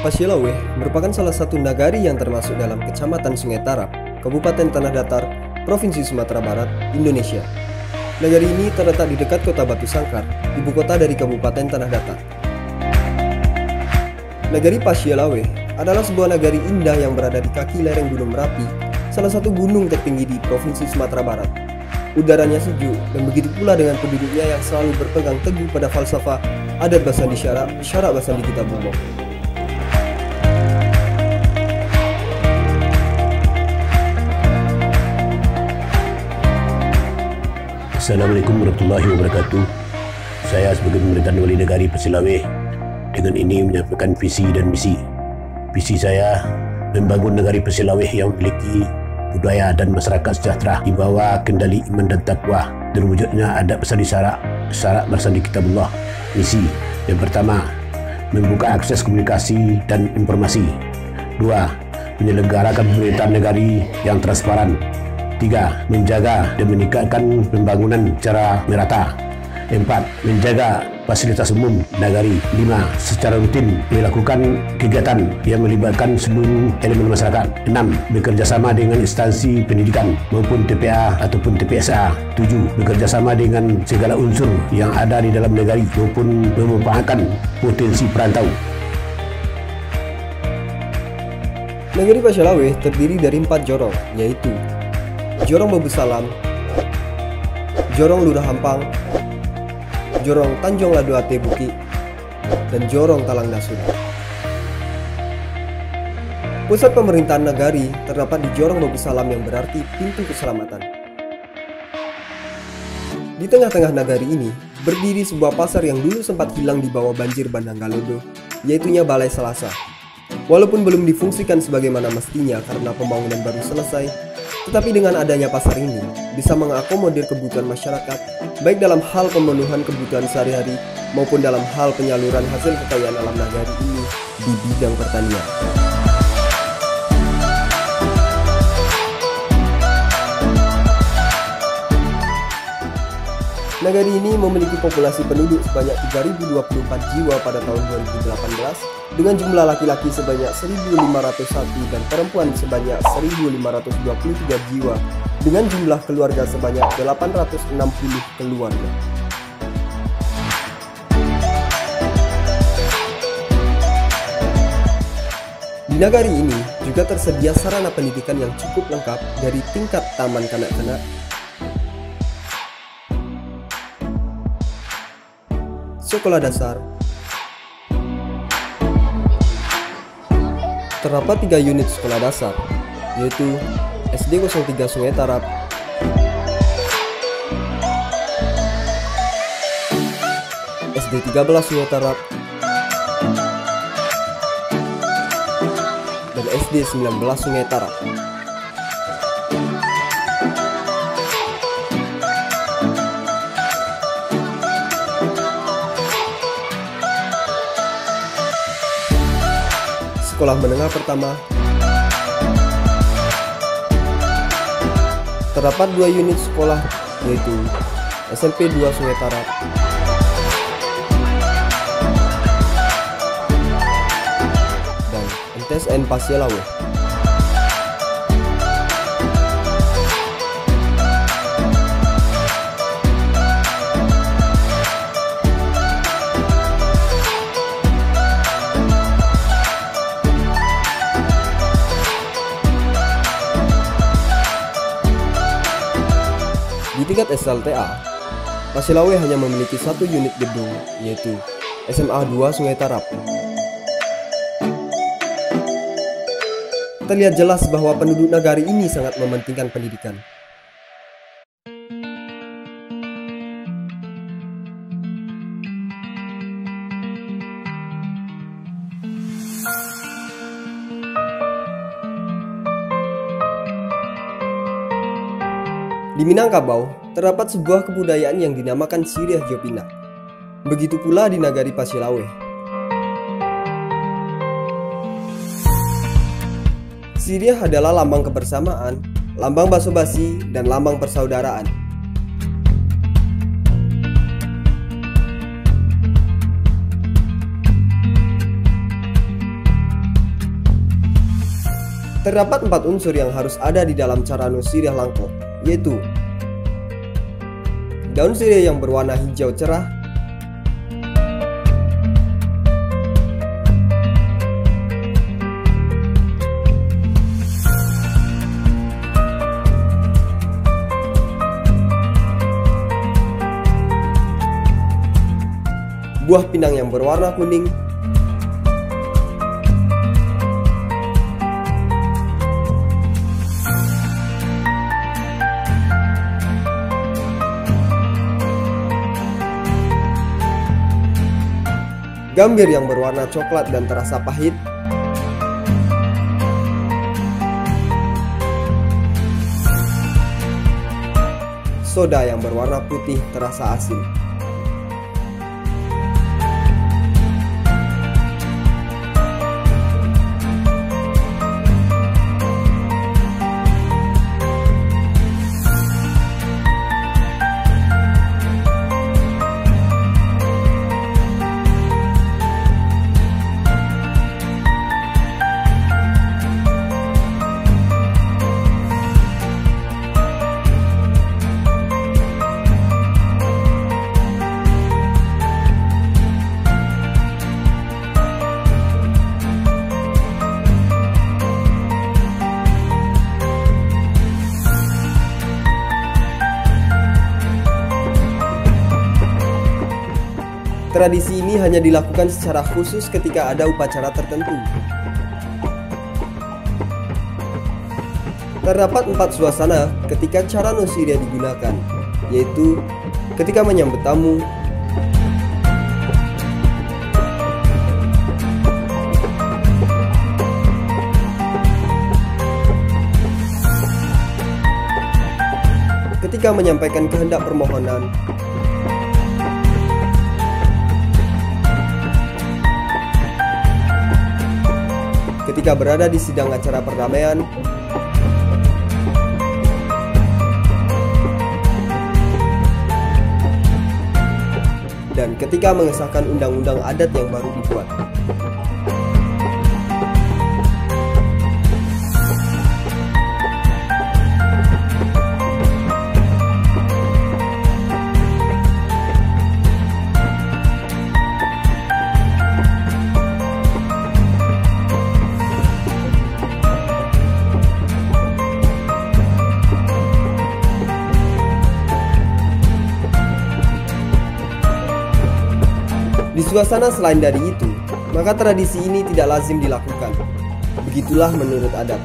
Pasilawe merupakan salah satu nagari yang termasuk dalam Kecamatan Sungai Tarap, Kabupaten Tanah Datar, Provinsi Sumatera Barat, Indonesia. Nagari ini terletak di dekat kota Batu Sangkar, ibu kota dari Kabupaten Tanah Datar. Nagari Pasilawe adalah sebuah nagari indah yang berada di kaki lereng Gunung Merapi, salah satu gunung tertinggi di Provinsi Sumatera Barat. Udaranya sejuk dan begitu pula dengan penduduknya yang selalu berpegang teguh pada falsafah adat Basandi Syarak Basandi Kitabullah. Assalamualaikum warahmatullahi wabarakatuh. Saya sebagai pemerintahan wali negari Pasilawe dengan ini menyampaikan visi dan misi. Visi saya membangun negari Pasilawe yang memiliki budaya dan masyarakat sejahtera di bawah kendali iman dan takwa, terwujudnya adat Basandi Syarak Basandi Kitabullah. Misi yang pertama, membuka akses komunikasi dan informasi. 2. Menyelenggarakan pemerintahan negari yang transparan. 3. Menjaga dan meningkatkan pembangunan secara merata. 4. Menjaga fasilitas umum nagari. 5. Secara rutin melakukan kegiatan yang melibatkan seluruh elemen masyarakat. 6. Bekerjasama dengan instansi pendidikan maupun TPA ataupun TPSA. 7. Bekerjasama dengan segala unsur yang ada di dalam negari maupun memanfaatkan potensi perantau. Nagari Pasilawe terdiri dari 4 jorong, yaitu Jorong Babu Salam, Jorong Lurah Hampang, Jorong Tanjung Ladu Ate Buki, dan Jorong Talang Dasun. Pusat pemerintahan nagari terdapat di Jorong Babu Salam yang berarti pintu keselamatan. Di tengah-tengah nagari ini berdiri sebuah pasar yang dulu sempat hilang di bawah banjir Bandang Galodo, yaitunya Balai Selasa. Walaupun belum difungsikan sebagaimana mestinya karena pembangunan baru selesai, tetapi dengan adanya pasar ini bisa mengakomodir kebutuhan masyarakat, baik dalam hal pemenuhan kebutuhan sehari-hari maupun dalam hal penyaluran hasil kekayaan alam nagari ini di bidang pertanian. Nagari ini memiliki populasi penduduk sebanyak 3.024 jiwa pada tahun 2018 dengan jumlah laki-laki sebanyak 1.501 dan perempuan sebanyak 1.523 jiwa dengan jumlah keluarga sebanyak 860 keluarga. Di nagari ini juga tersedia sarana pendidikan yang cukup lengkap dari tingkat taman kanak-kanak, sekolah dasar. Terdapat 3 unit sekolah dasar, yaitu SD 03 Sungai Tarap, SD 13 Sungai Tarap, dan SD 19 Sungai Tarap. Sekolah menengah pertama terdapat 2 unit sekolah, yaitu SMP 2 Sungai Tarap dan MTSN Pasilawe. Di tingkat SLTA, Pasilawe hanya memiliki 1 unit gedung, yaitu SMA 2 Sungai Tarap. Terlihat jelas bahwa penduduk nagari ini sangat mementingkan pendidikan. Di Minangkabau, terdapat sebuah kebudayaan yang dinamakan Siriah Jopina. Begitu pula di nagari Pasilawe. Siriah adalah lambang kebersamaan, lambang basa-basi, dan lambang persaudaraan. Terdapat 4 unsur yang harus ada di dalam Carano sirih langko, yaitu daun sirih yang berwarna hijau cerah, buah pinang yang berwarna kuning, gambir yang berwarna coklat dan terasa pahit, soda yang berwarna putih terasa asin. Tradisi ini hanya dilakukan secara khusus ketika ada upacara tertentu. Terdapat 4 suasana ketika Carano sirih digunakan, yaitu ketika menyambut tamu, ketika menyampaikan kehendak permohonan, ketika berada di sidang acara perdamaian, dan ketika mengesahkan undang-undang adat yang baru dibuat. Di suasana selain dari itu, maka tradisi ini tidak lazim dilakukan. Begitulah menurut adat.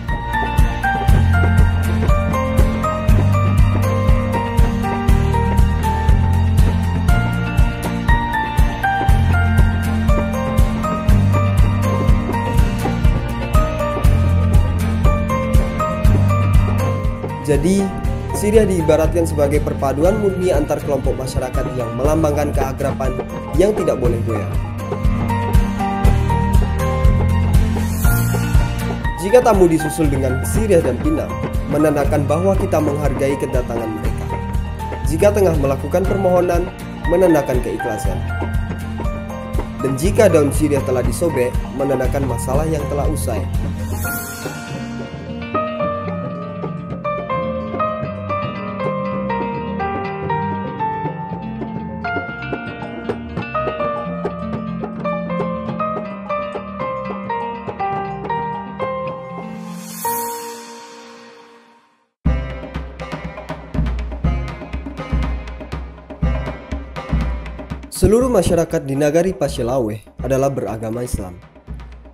Jadi, sirih diibaratkan sebagai perpaduan murni antar kelompok masyarakat yang melambangkan keakraban yang tidak boleh goyah. Jika tamu disusul dengan sirih dan pinang, menandakan bahwa kita menghargai kedatangan mereka. Jika tengah melakukan permohonan, menandakan keikhlasan. Dan jika daun sirih telah disobek, menandakan masalah yang telah usai. Seluruh masyarakat di Nagari Pasilaweh adalah beragama Islam.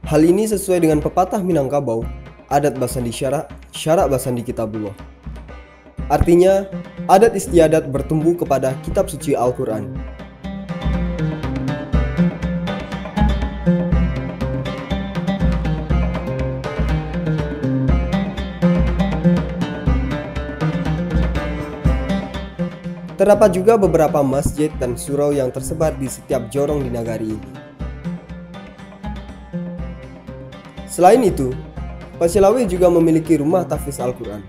Hal ini sesuai dengan pepatah Minangkabau, adat basandi syarak, syarak basandi kitabullah. Artinya, adat istiadat bertumbuh kepada kitab suci Al-Quran. Terdapat juga beberapa masjid dan surau yang tersebar di setiap jorong di nagari ini. Selain itu, Pasilaweh juga memiliki rumah tahfiz Al-Quran.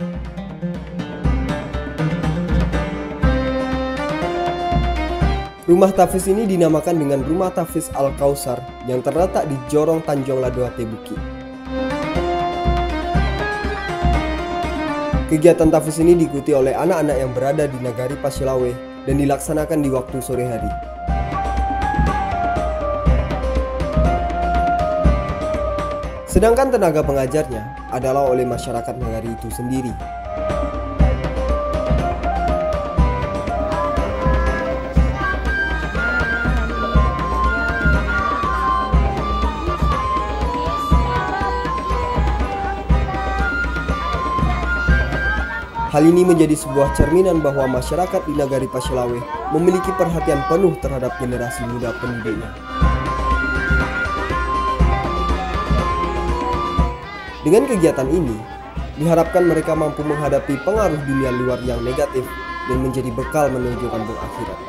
Rumah tahfiz ini dinamakan dengan Rumah Tahfiz Al-Kausar yang terletak di jorong Tanjung Ladoa Tebuki. Kegiatan tafus ini diikuti oleh anak-anak yang berada di Nagari Pasilawe dan dilaksanakan di waktu sore hari. Sedangkan tenaga pengajarnya adalah oleh masyarakat Nagari itu sendiri. Hal ini menjadi sebuah cerminan bahwa masyarakat di Nagari Pasilawe memiliki perhatian penuh terhadap generasi muda penduduknya. Dengan kegiatan ini, diharapkan mereka mampu menghadapi pengaruh dunia luar yang negatif dan menjadi bekal menuju kampung akhirat.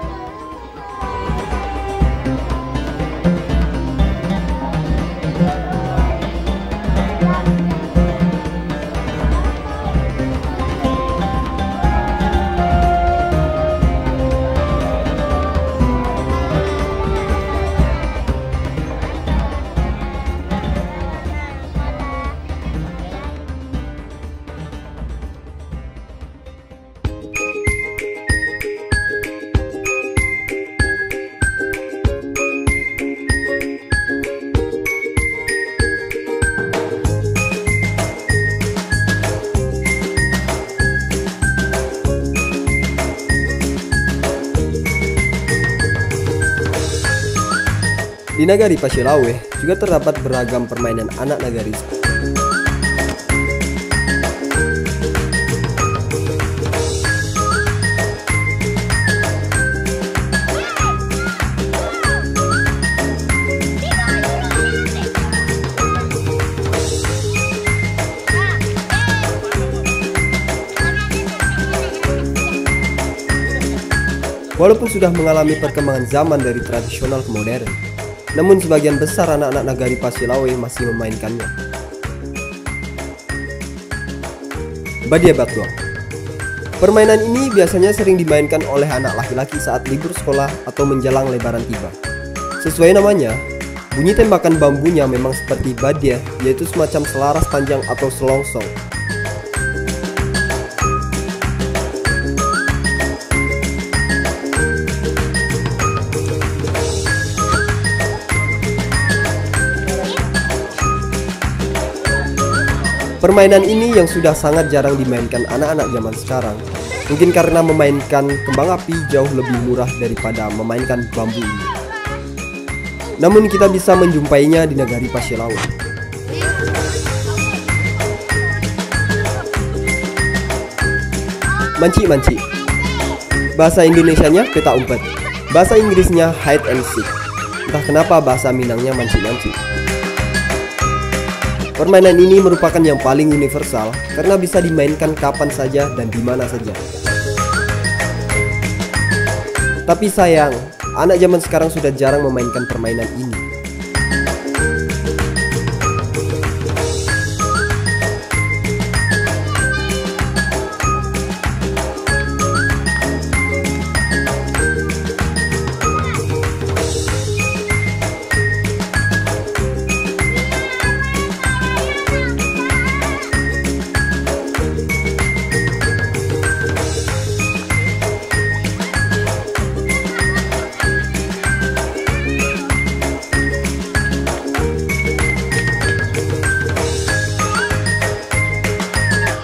Di Nagari Pasilawe juga terdapat beragam permainan anak nagari. Walaupun sudah mengalami perkembangan zaman dari tradisional ke modern, namun sebagian besar anak-anak Nagari Pasilawe masih memainkannya. Badia Batuang. Permainan ini biasanya sering dimainkan oleh anak laki-laki saat libur sekolah atau menjelang lebaran tiba. Sesuai namanya, bunyi tembakan bambunya memang seperti badia, yaitu semacam selaras panjang atau selongsong. Permainan ini yang sudah sangat jarang dimainkan anak-anak zaman sekarang, mungkin karena memainkan kembang api jauh lebih murah daripada memainkan bambu ini. Namun kita bisa menjumpainya di Nagari Pasilawe. Manci-manci. Bahasa Indonesianya peta umpet. Bahasa Inggrisnya hide and seek. Entah kenapa bahasa Minangnya manci-manci. Permainan ini merupakan yang paling universal karena bisa dimainkan kapan saja dan di mana saja. Tapi sayang, anak zaman sekarang sudah jarang memainkan permainan ini.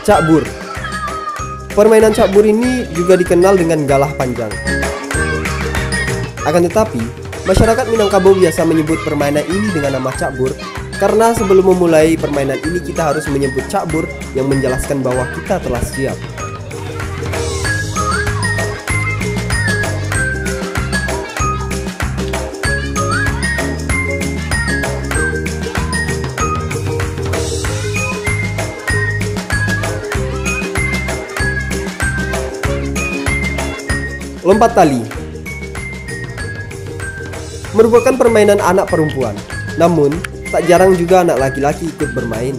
Cakbur. Permainan cakbur ini juga dikenal dengan galah panjang. Akan tetapi, masyarakat Minangkabau biasa menyebut permainan ini dengan nama cakbur karena sebelum memulai permainan ini kita harus menyebut cakbur yang menjelaskan bahwa kita telah siap. Lompat tali merupakan permainan anak perempuan, namun tak jarang juga anak laki-laki ikut bermain.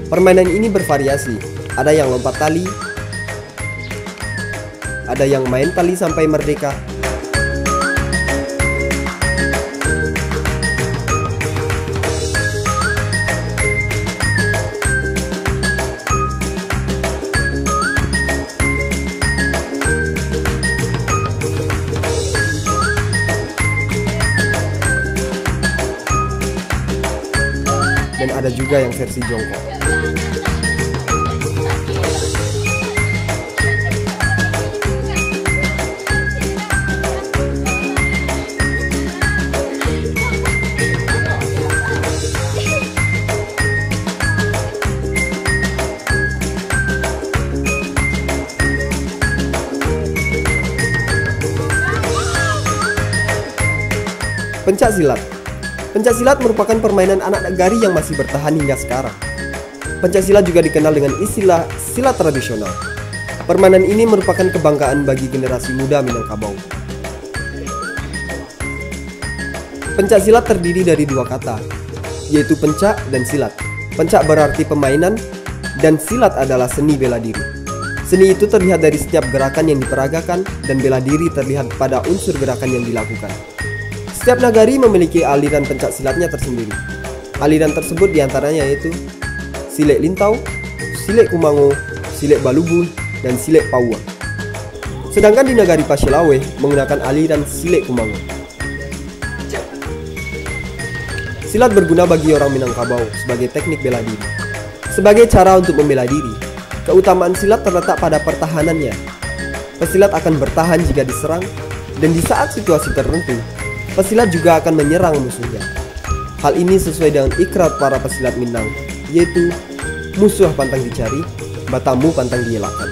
Permainan ini bervariasi, ada yang lompat tali, ada yang main tali sampai merdeka, ada juga yang versi jongkok. Pencak silat. Pencak silat merupakan permainan anak negari yang masih bertahan hingga sekarang. Pencak silat juga dikenal dengan istilah silat tradisional. Permainan ini merupakan kebanggaan bagi generasi muda Minangkabau. Pencak silat terdiri dari dua kata, yaitu pencak dan silat. Pencak berarti permainan, dan silat adalah seni bela diri. Seni itu terlihat dari setiap gerakan yang diperagakan, dan bela diri terlihat pada unsur gerakan yang dilakukan. Setiap nagari memiliki aliran pencak silatnya tersendiri. Aliran tersebut diantaranya yaitu Silek Lintau, Silek Kumango, Silek Balubun, dan Silek Paua. Sedangkan di nagari Pasilawe menggunakan aliran Silek Kumango. Silat berguna bagi orang Minangkabau sebagai teknik bela diri. Sebagai cara untuk membela diri, keutamaan silat terletak pada pertahanannya. Pesilat akan bertahan jika diserang, dan di saat situasi tertentu, pesilat juga akan menyerang musuhnya. Hal ini sesuai dengan ikrar para pesilat Minang, yaitu musuh pantang dicari, batamu pantang dielakkan.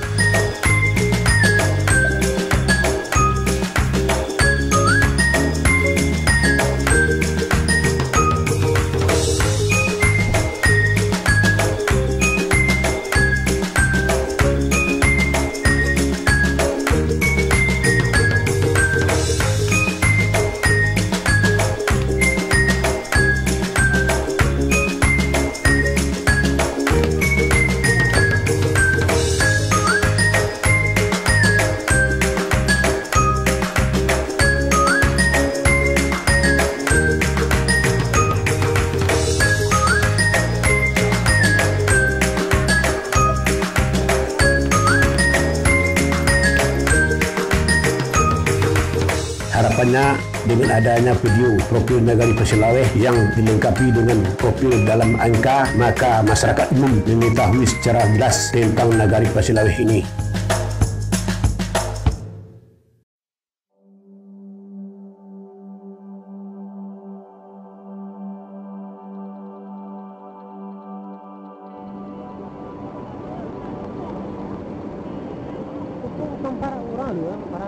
Harapannya dengan adanya video profil Nagari Pasilawe yang dilengkapi dengan profil dalam angka, maka masyarakat umum mengetahui secara jelas tentang Nagari Pasilawe ini. Para orang ya, para